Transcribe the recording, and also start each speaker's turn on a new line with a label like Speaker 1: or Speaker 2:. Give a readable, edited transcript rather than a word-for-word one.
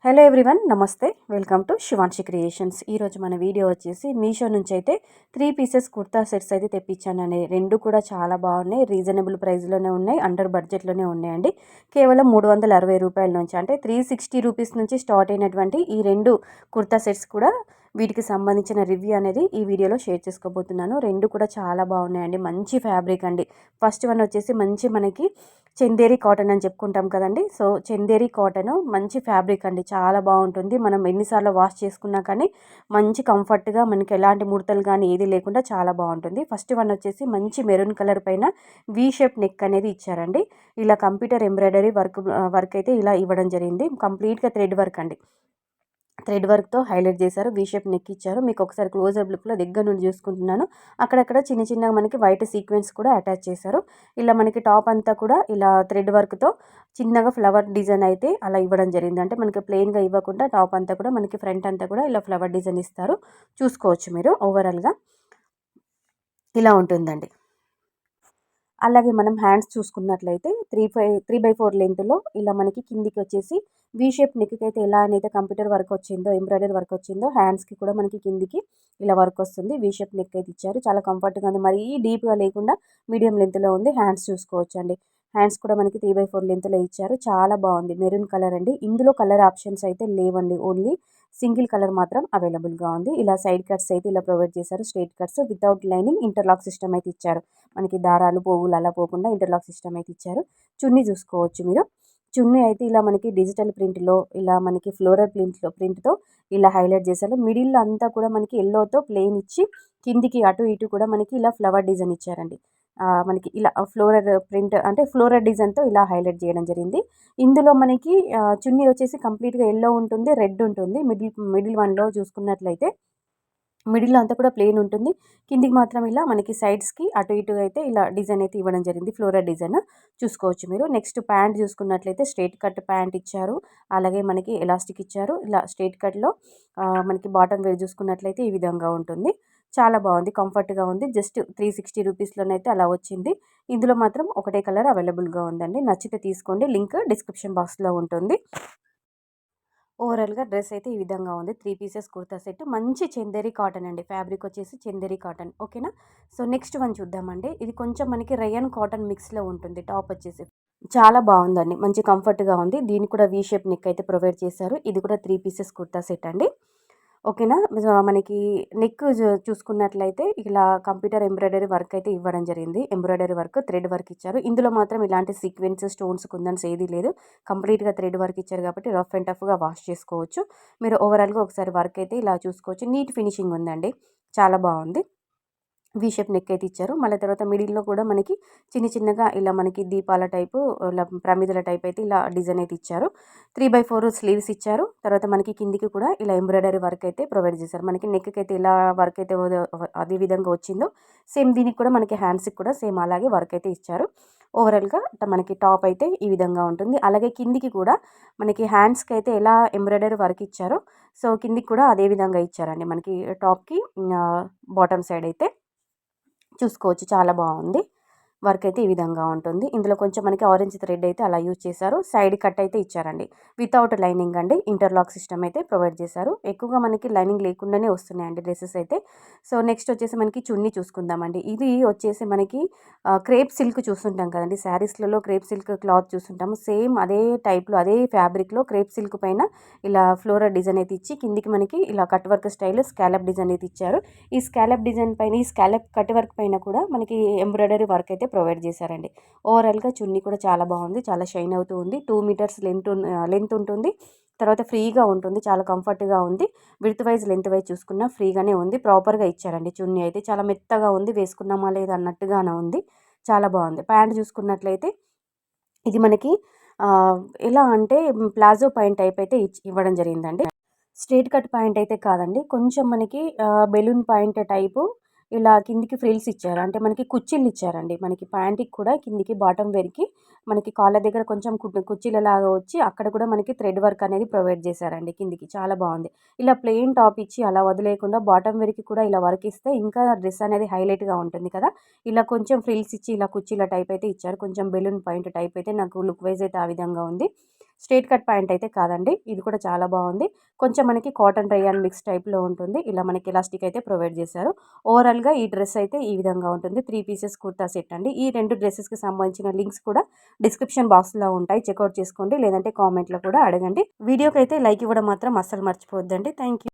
Speaker 1: Hello everyone, నమస్తే. Welcome to Shivanshi creations. ఈరోజు మన వీడియో వచ్చేసి మీషో నుంచి అయితే 3 పీసెస్ కుర్తా సెట్స్ అయితే తెప్పించానండి. రెండు కూడా చాలా బాగున్నాయి, రీజనబుల్ ప్రైస్లోనే ఉన్నాయి, అండర్ బడ్జెట్లోనే ఉన్నాయండి. కేవలం 360 రూపాయల నుంచి, అంటే 360 రూపీస్ నుంచి స్టార్ట్ అయినటువంటి ఈ రెండు కుర్తా సెట్స్ కూడా వీటికి సంబంధించిన రివ్యూ అనేది ఈ వీడియోలో షేర్ చేసుకోబోతున్నాను. రెండు కూడా చాలా బాగున్నాయండి, మంచి ఫ్యాబ్రిక్ అండి. ఫస్ట్ వన్ వచ్చేసి మంచి మనకి చందేరి కాటన్ అని చెప్పుకుంటాం కదండి. సో చందేరి కాటన్ మంచి ఫ్యాబ్రిక్ అండి, చాలా బాగుంటుంది. మనం ఎన్నిసార్లు వాష్ చేసుకున్నా కానీ మంచి కంఫర్ట్గా, మనకి ఎలాంటి ముడతలు కానీ ఏది లేకుండా చాలా బాగుంటుంది. ఫస్ట్ వన్ వచ్చేసి మంచి మెరూన్ కలర్ పైన వీ షేప్ నెక్ అనేది ఇచ్చారండి. ఇలా కంప్యూటర్ ఎంబ్రాయిడరీ వర్క్ అయితే ఇలా ఇవ్వడం జరిగింది. కంప్లీట్గా థ్రెడ్ వర్క్ అండి, థ్రెడ్ వర్క్తో హైలైట్ చేశారు. వీ షేప్ నెక్ ఇచ్చారు. మీకు ఒకసారి క్లోజర్ లుక్లో దగ్గర నుండి చూసుకుంటున్నాను. అక్కడక్కడ చిన్న చిన్నగా మనకి వైట్ సీక్వెన్స్ కూడా అటాచ్ చేశారు. ఇలా మనకి టాప్ అంతా కూడా ఇలా థ్రెడ్ వర్క్తో చిన్నగా ఫ్లవర్ డిజైన్ అయితే అలా ఇవ్వడం జరిగింది. అంటే మనకి ప్లెయిన్గా ఇవ్వకుండా టాప్ అంతా కూడా మనకి ఫ్రంట్ అంతా కూడా ఇలా ఫ్లవర్ డిజైన్ ఇస్తారు. చూసుకోవచ్చు మీరు. ఓవరాల్గా ఇలా ఉంటుందండి. అలాగే మనం హ్యాండ్స్ చూసుకున్నట్లయితే 3/4 లెంత్లో ఇలా మనకి కిందికి వచ్చేసి వీ షేప్ నెక్కి అయితే ఎలా అయితే కంప్యూటర్ వర్క్ వచ్చిందో, ఎంబ్రాయిడరీ వర్క్ వచ్చిందో, హ్యాండ్స్కి కూడా మనకి కిందికి ఇలా వర్క్ వస్తుంది. వీ షేప్ నెక్ అయితే ఇచ్చారు. చాలా కంఫర్ట్గా ఉంది. మరీ డీప్గా లేకుండా మీడియం లెంత్లో ఉంది. హ్యాండ్స్ చూసుకోవచ్చు అండి. హ్యాండ్స్ కూడా మనకి 3/4 లెంత్లో ఇచ్చారు. చాలా బాగుంది. మెరూన్ కలర్ అండి. ఇందులో కలర్ ఆప్షన్స్ అయితే లేవండి, ఓన్లీ సింగిల్ కలర్ మాత్రం అవైలబుల్గా ఉంది. ఇలా సైడ్ కట్స్ అయితే ఇలా ప్రొవైడ్ చేశారు. Straight cuts without lining interlock system అయితే ఇచ్చారు. మనకి దారాలు పోగులు అలా పోకుండా ఇంటర్లాక్ సిస్టమ్ అయితే ఇచ్చారు. చున్నీ చూసుకోవచ్చు మీరు. చున్నీ అయితే ఇలా మనకి డిజిటల్ ప్రింట్లో, ఇలా మనకి ఫ్లోరల్ ప్రింట్తో ఇలా హైలైట్ చేశారు. మిడిల్ అంతా కూడా మనకి ఎల్లోతో ప్లెయిన్ ఇచ్చి కిందికి అటు ఇటు కూడా మనకి ఇలా ఫ్లవర్ డిజైన్ ఇచ్చారండి. మనకి ఇలా ఫ్లోరల్ ప్రింట్ అంటే ఫ్లోరల్ డిజైన్తో ఇలా హైలైట్ చేయడం జరిగింది. ఇందులో మనకి చున్నీ వచ్చేసి కంప్లీట్గా ఎల్లో ఉంటుంది, రెడ్ ఉంటుంది. మిడిల్ వన్లో చూసుకున్నట్లయితే మిడిల్లో అంతా కూడా ప్లెయిన్ ఉంటుంది. కిందికి మాత్రం ఇలా మనకి సైడ్స్కి అటు ఇటు అయితే ఇలా డిజైన్ అయితే ఇవ్వడం జరిగింది. ఫ్లోరల్ డిజైన్ చూసుకోవచ్చు మీరు. నెక్స్ట్ ప్యాంట్ చూసుకున్నట్లయితే స్ట్రైట్ కట్ ప్యాంట్ ఇచ్చారు. అలాగే మనకి ఎలాస్టిక్ ఇచ్చారు. ఇలా స్ట్రైట్ కట్లో మనకి బాటమ్ వేర్ చూసుకున్నట్లయితే ఈ విధంగా ఉంటుంది. చాలా బాగుంది, కంఫర్ట్గా ఉంది. జస్ట్ 360 రూపీస్లోనైతే అలా వచ్చింది. ఇందులో మాత్రం ఒకటే కలర్ అవైలబుల్గా ఉందండి. నచ్చితే తీసుకోండి. లింక్ డిస్క్రిప్షన్ బాక్స్లో ఉంటుంది. ఓవరాల్గా డ్రెస్ అయితే ఈ విధంగా ఉంది. 3 పీసెస్ కుర్తా సెట్, మంచి చందేరి కాటన్ అండి. ఫ్యాబ్రిక్ వచ్చేసి చందేరి కాటన్. ఓకేనా. సో నెక్స్ట్ వన్ చూద్దామండి. ఇది కొంచెం మనకి రయన్ కాటన్ మిక్స్లో ఉంటుంది. టాప్ వచ్చేసి చాలా బాగుందండి, మంచి కంఫర్ట్గా ఉంది. దీనికి కూడా వీ షేప్ నెక్ అయితే ప్రొవైడ్ చేశారు. ఇది కూడా 3 పీసెస్ కుర్తా సెట్ అండి. ఓకేనా. మనకి నెక్ చూసుకున్నట్లయితే ఇలా కంప్యూటర్ ఎంబ్రాయిడరీ వర్క్ అయితే ఇవ్వడం జరిగింది. ఎంబ్రాయిడరీ వర్క్, థ్రెడ్ వర్క్ ఇచ్చారు. ఇందులో మాత్రం ఇలాంటి సీక్వెన్స్, స్టోన్స్, కుందన్స్ ఏది లేదు. కంప్లీట్గా థ్రెడ్ వర్క్ ఇచ్చారు కాబట్టి రఫ్ అండ్ టఫ్గా వాష్ చేసుకోవచ్చు. మీరు ఓవరాల్గా ఒకసారి వర్క్ అయితే ఇలా చూసుకోవచ్చు. నీట్ ఫినిషింగ్ ఉందండి, చాలా బాగుంది. వీ షేప్ నెక్ అయితే ఇచ్చారు. మళ్ళీ తర్వాత మిడిల్లో కూడా మనకి చిన్న చిన్నగా ఇలా మనకి దీపాల టైపు, ఇలా ప్రమిదల టైప్ అయితే ఇలా డిజైన్ అయితే ఇచ్చారు. 3/4 స్లీవ్స్ ఇచ్చారు. తర్వాత మనకి కిందికి కూడా ఇలా ఎంబ్రాయిడరీ వర్క్ అయితే ప్రొవైడ్ చేశారు. మనకి నెక్కి అయితే ఇలా వర్క్ అయితే అదే విధంగా వచ్చిందో సేమ్ దీనికి కూడా మనకి హ్యాండ్స్కి కూడా సేమ్ అలాగే వర్క్ అయితే ఇచ్చారు. ఓవరాల్గా మనకి టాప్ అయితే ఈ విధంగా ఉంటుంది. అలాగే కిందికి కూడా మనకి హ్యాండ్స్కి అయితే ఎలా ఎంబ్రాయిడరీ వర్క్ ఇచ్చారో సో కిందికి కూడా అదే విధంగా ఇచ్చారండి. మనకి టాప్కి బాటమ్ సైడ్ అయితే చూసుకోవచ్చు. చాలా బాగుంది. వర్క్ అయితే ఈ విధంగా ఉంటుంది. ఇందులో కొంచెం మనకి ఆరెంజ్ థ్రెడ్ అయితే అలా యూజ్ చేశారు. సైడ్ కట్ అయితే ఇచ్చారండి, వితౌట్ లైనింగ్ అండి. ఇంటర్లాక్ సిస్టమ్ అయితే ప్రొవైడ్ చేశారు. ఎక్కువగా మనకి లైనింగ్ లేకుండానే వస్తున్నాయండి డ్రెస్సెస్ అయితే. సో నెక్స్ట్ వచ్చేసి మనకి చున్నీ చూసుకుందామండి. ఇది వచ్చేసి మనకి క్రేప్ సిల్క్ చూస్తుంటాం కదండి, శారీస్లలో క్రేప్ సిల్క్ క్లాత్ చూస్తుంటాము. సేమ్ అదే టైప్లో, అదే ఫ్యాబ్రిక్లో క్రేప్ సిల్క్ పైన ఇలా ఫ్లోరల్ డిజైన్ అయితే ఇచ్చి కిందికి మనకి ఇలా cut work style scallop design అయితే ఇచ్చారు. ఈ స్కాలప్ డిజైన్ పైన, ఈ స్కాలప్ కట్ వర్క్ పైన కూడా మనకి ఎంబ్రాయిడరీ వర్క్ అయితే ప్రొవైడ్ చేశారండి. ఓవరాల్గా చున్నీ కూడా చాలా బాగుంది, చాలా షైన్ అవుతూ ఉంది. 2 మీటర్స్ లెంత్ ఉంటుంది. తర్వాత ఫ్రీగా ఉంటుంది, చాలా కంఫర్ట్గా ఉంది. విడ్త్ వైజ్ లెంత్ వైజ్ చూసుకున్నా ఫ్రీగానే ఉంది. ప్రాపర్గా ఇచ్చారండి. చున్నీ అయితే చాలా మెత్తగా ఉంది, వేసుకున్నామా లేదా అన్నట్టుగానే ఉంది. చాలా బాగుంది. ప్యాంట్ చూసుకున్నట్లయితే ఇది మనకి ఎలా అంటే ప్లాజో పాయింట్ టైప్ అయితే ఇవ్వడం జరిగిందండి. స్ట్రైట్ కట్ పాయింట్ అయితే కాదండి, కొంచెం మనకి బెలూన్ పాయింట్ టైపు ఇలా కిందికి ఫ్రిల్స్ ఇచ్చారు. అంటే మనకి కుచ్చిళ్ళు ఇచ్చారండి. మనకి ప్యాంట్కి కూడా కిందికి బాటమ్ వేర్కి మనకి కాళ్ళ దగ్గర కొంచెం కుచ్చిళ్ళలాగా వచ్చి అక్కడ కూడా మనకి థ్రెడ్ వర్క్ అనేది ప్రొవైడ్ చేశారండి కిందికి. చాలా బాగుంది. ఇలా ప్లెయిన్ టాప్ ఇచ్చి అలా వదిలేయకుండా బాటమ్ వేర్కి కూడా ఇలా వర్క్ ఇస్తే ఇంకా డ్రెస్ అనేది హైలైట్గా ఉంటుంది కదా. ఇలా కొంచెం ఫ్రిల్స్ ఇచ్చి ఇలా కుచ్చిళ్ళ టైప్ అయితే ఇచ్చారు. కొంచెం బెలూన్ పాయింట్ టైప్ అయితే నాకు లుక్ వైజ్ అయితే ఆ విధంగా ఉంది. స్ట్రేట్ కట్ ప్యాంట్ అయితే కాదండి. ఇది కూడా చాలా బాగుంది. కొంచెం మనకి కాటన్ రేయాన్ మిక్స్ టైప్లో ఉంటుంది. ఇలా మనకి ఎలాస్టిక్ అయితే ప్రొవైడ్ చేశారు. ఓవరాల్గా ఈ డ్రెస్ అయితే ఈ విధంగా ఉంటుంది. 3 పీసెస్ కుర్తా సెట్ అండి. ఈ 2 డ్రెస్సెస్కి సంబంధించిన లింక్స్ కూడా డిస్క్రిప్షన్ బాక్స్లో ఉంటాయి. చెక్అవుట్ చేసుకోండి, లేదంటే కామెంట్లో కూడా అడగండి. వీడియోకి అయితే లైక్ ఇవ్వడం మాత్రం అస్సలు మర్చిపోవద్దండి. Thank you.